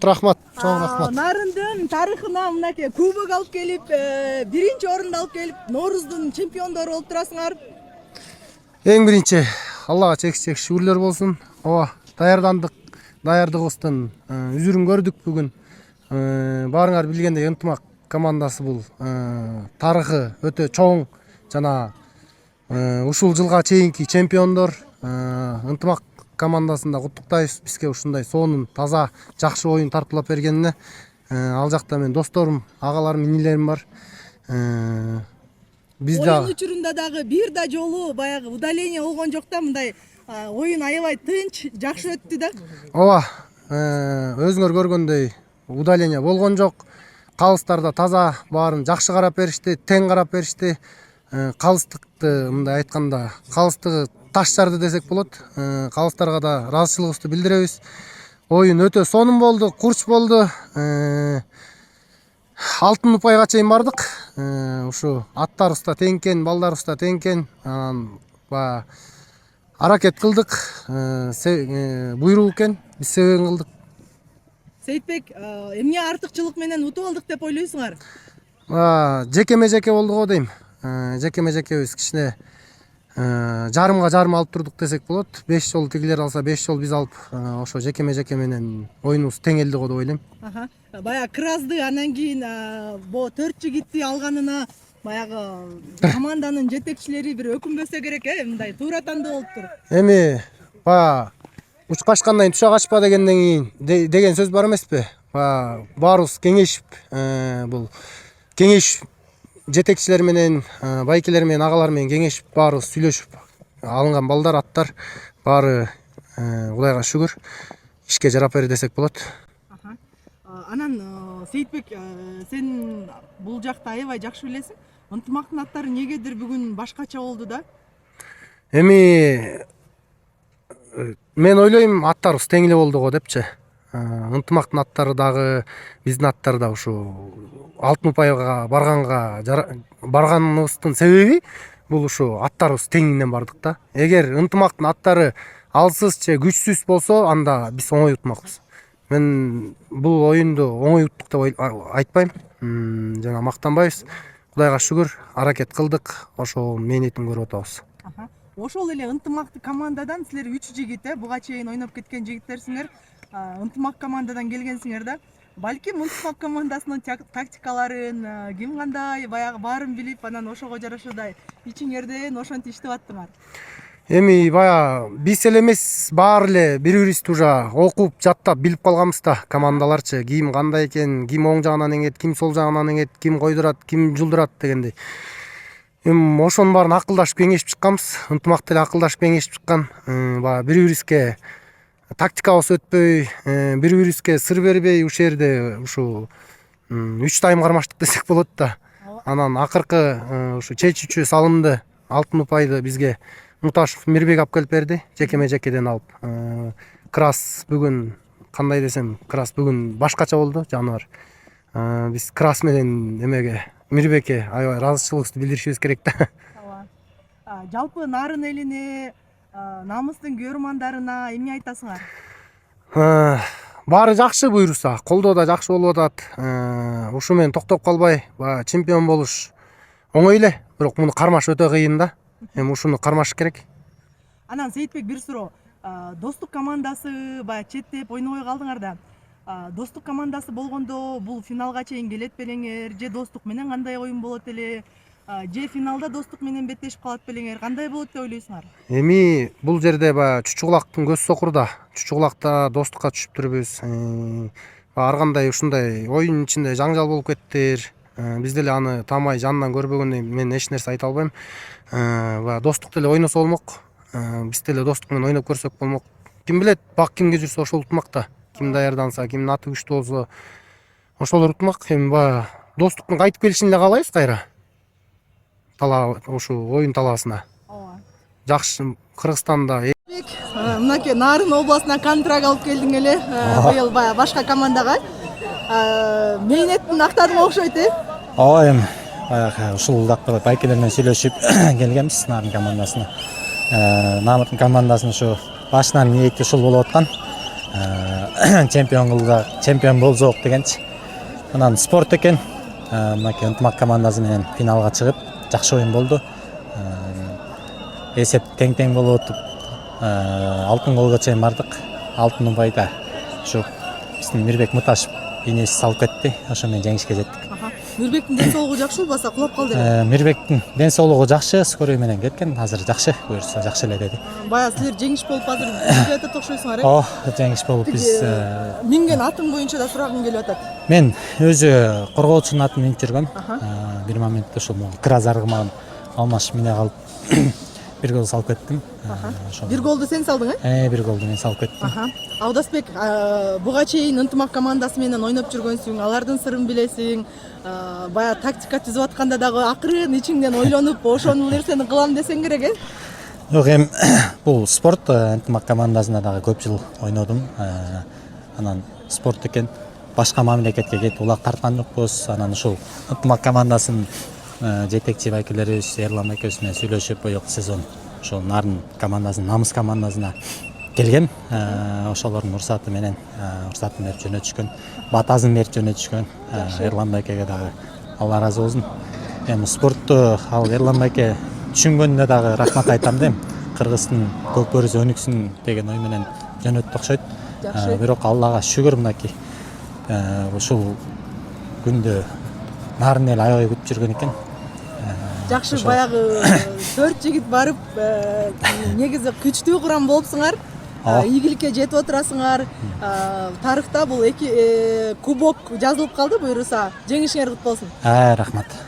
рахмат, чоң рахмат. Нарындын тарыхына мынакей кубок алып келип, биринчи орунду алып келип, Норуздун чемпиондору болуп турасыңар. Эң биринчи Аллага чексиз шүгүрлөр болсун. Даярдыгыбыздын үзүрүн көрдүк бүгүн. Баарыңар билгендей ынтымак командасы бул тарыхы өтө чоң жана ушул жылга чейинки чемпиондор. Ынтымак командасында куттуктайбыз. Бизге ушундай сонун, таза, жакшы оюн тартуулап бергенине. Ал жакта мен досторум, агаларым, инилерим бар. Оюн учурунда дагы бир да жолу баягы удаление болгон жок да, мындай оюн аябай тынч, жакшы өттү да. Ооба, өзүңөр көргөндөй удаление болгон жок. Калыстар да таза, баарын жакшы карап беришти, тең карап беришти. Калыстыкты мындай айтканда, калыстыгы таш жарды десек болот. Калыстарга да ыраазычылыгыбызды билдиребиз. Оюн өтө сонун болду, курч болду. Алтын упайга чейин бардык. Ушу аттарыбыз да тең экен, балдарыбыз да тең экен. Аракет кылдык. Буйрук экен, биз себебин кылдык. Сейитбек, эмне артыкчылык менен утуп алдык деп ойлойсуңар? Жекеме-жеке болду го дейм. Жекеме-жекебиз кичине жарымга жарым алып турдук десек болот. 5 жол тигилер алса, 5 жол биз алып, ошо жекеме-жеке менен оюнубуз тең элди го деп ойлойм. Бая Кразды анан кийин 4 жигитти алганына баягы команданын жетекчилери бир өкүнбөсө керек, мындай туура тандоо болуптур. Эми уч качкандан кийин туша качпа деген сөз бар эмеспи? Баарыбыз кеңешип, бул кеңеш жетекчилер менен, байкелер менен, агалар менен кеңешип, баарыбыз сүйлөшүп алынган балдар, аттар баары Кудайга шүгүр ишке жарап берди десек болот. Анан Сейитбек, сен бул жакта аябай жакшы билесиң. Ынтымактын аттары негедир бүгүн башкача болду да? Эми мен ойлойм, аттарыбыз тең эле болду го депчи. Ынтымактын аттары дагы, биздин аттар да ушу алтын упайга барганыбыздын себеби бул ушу аттарыбыз теңинен бардык да. Эгер ынтымактын аттары алсыз же күчсүз болсо, анда биз оңой утмакпыз. Мен бул оюнду оңой уттук деп айтпайм, жана мактанбайбыз. Кудайга шүгүр, аракет кылдык, ошол мээнетин көрүп атабыз. Ошол эле ынтымактуу командадан силер 3 жигит, буга чейин ойноп кеткен жигиттерсиңер. Ынтымак командадан келгенсиңер да. Балким ынтымак командасынын тактикаларын, ким кандай баягы баарын билип, анан ошого жарашадай ичиңерден ошентип иштеп аттыңар. Эми биз эле эмес, баары эле бири-бирибизди уже окуп, жаттап билип калганбыз да, командаларчы. Ким кандай экен, ким оң жагынан эңет, ким сол жагынан эңет, ким койдурат, ким жулдурат дегендей. Эми ошонун баарын акылдашып кеңешип чыкканбыз. Ынтымак деле акылдашып кеңешип чыккан. Бири-бирибизге тактикабыз өтпөй, бири-бирибизге сыр бербей, ушул жерде ушу 3 тайм кармаштык десек болот да. Анан акыркы ушу чечүүчү салымды, алтын упайды бизге Муташев Мирбек алып келип берди, жекеме-жекеден алып. Крас бүгүн, кандай десем, Крас бүгүн башкача болду, жаныбар. Биз Крас менен эмеге, Мирбекке аябай ыраазычылыгыбызды билдиришибиз керек да. Жалпы нарын элине, намыстын көрөрмандарына эмне айтасыңар? Баары жакшы буйруса, колдоо да жакшы болуп атат. Ушу менен токтоп калбай, чемпион болуш оңой эле, бирок муну кармаш өтө кыйын да. Эми ушуну кармаш керек. Анан Сейитбек, бир суроо. Достук командасы баягы четтеп ойнобой калдыңар да. Достук командасы болгондо бул финалга чейин келет белеңер, же достук менен кандай оюн болот эле, же финалда достук менен беттешип калат белеңер, кандай болот деп ойлойсуңар? Эми бул жерде Чучугулактын көз сокурда, Чучугулакта достукка түшүп турбуз. Ар кандай ушундай оюн ичинде жаңжал болуп кеттир. Биз деле аны таамай жанынан көрбөгөндөн мен эч нерсе айта албайм. Достук деле ойносо болмок. Биз деле достук менен ойноп көрсөк болмок. Ким билет, бак кимге жүрсө ошол утмакта. Ким даярданса, кимдин аты күчтүү болсо ошолор утмак. Эми достуктун кайтып келишин эле каалайбыз кайра. Ушу оюн талаасына. Жакшы, Кыргызстанда мынакей Нарын областынан контракт алып келдиң эле, быйыл башка командага. Мээнеттин актадың окшойт, Ооба, эми баягы ушул жакта байкелер менен сүйлөшүп келгенбиз Нарын командасына. Намырдын командасынын ушу башынан ниети ушул болуп аткан. чемпион болсок дегенчи. Анан спорт экен. Мынакей ынтымак командасы менен финалга чыгып, жакшы оюн болду. Эсеп тең болуп отуп, алтын голго чейин бардык. Алтын убайда ушу биздин Мирбек Мыташев энеси салып кетти. Ошо менен жеңишке жеттик. Мирбектин ден соолугу жакшы болбаса кулап калды эле. Мирбектин ден соолугу жакшы, скорый менен кеткен. Азыр жакшы, буюрса жакшы эле деди. Баягы силер жеңиш болуп азыр бизге атат окшойсуңар, Жеңиш болуп биз минген атың боюнча да сурагым келип атат. мен өзү коргоочунун атын минип жүргөм. Бир моментте ушул кыра зарыгман алмаш мине калып бир гол салып кеттим. Бир голду сен салдың, Бир голду мен салып кеттим. Алдасбек, буга чейин ынтымак командасы менен ойноп жүргөнсүң, алардын сырын билесиң. Баягы тактика түзүп атканда дагы акырын ичиңден ойлонуп, ошону нерсени кылам десең керек, Жок, эми бул спорт ынтымак командасында дагы көп жыл ойнодум. Анан спорт экен, башка мамлекетке кетип улак тарткан жокпуз. Анан ушул ынтымак командасынын жетекчи байкелерибиз Эрлан байкебиз менен сүйлөшүп, быйылкы сезон ошол нарын командасынын, намыс командасына келгем. Ошолордун уруксатын берип жөнөтүшкөн, батасын берип жөнөтүшкөн. Эрлан байкеге дагы Алла ыраазы болсун. Эми спортту ал Эрлан байке түшүнгөндө дагы рахмат айтам дейм. Кыргыздын көк бөрүсү өнүксүн деген ой менен жөнөттү окшойт. Бирок Аллага шүгүр, мынакей ушул күндө нарын эл аябай күтүп жүргөн экен. Жакшы, баягы 4 жигит барып, негизи күчтүү курам болупсуңар. Ийгиликке жетип отурасыңар. Тарыхта бул эки кубок жазылып калды, буюрса жеңишиңер кут болсун. Рахмат.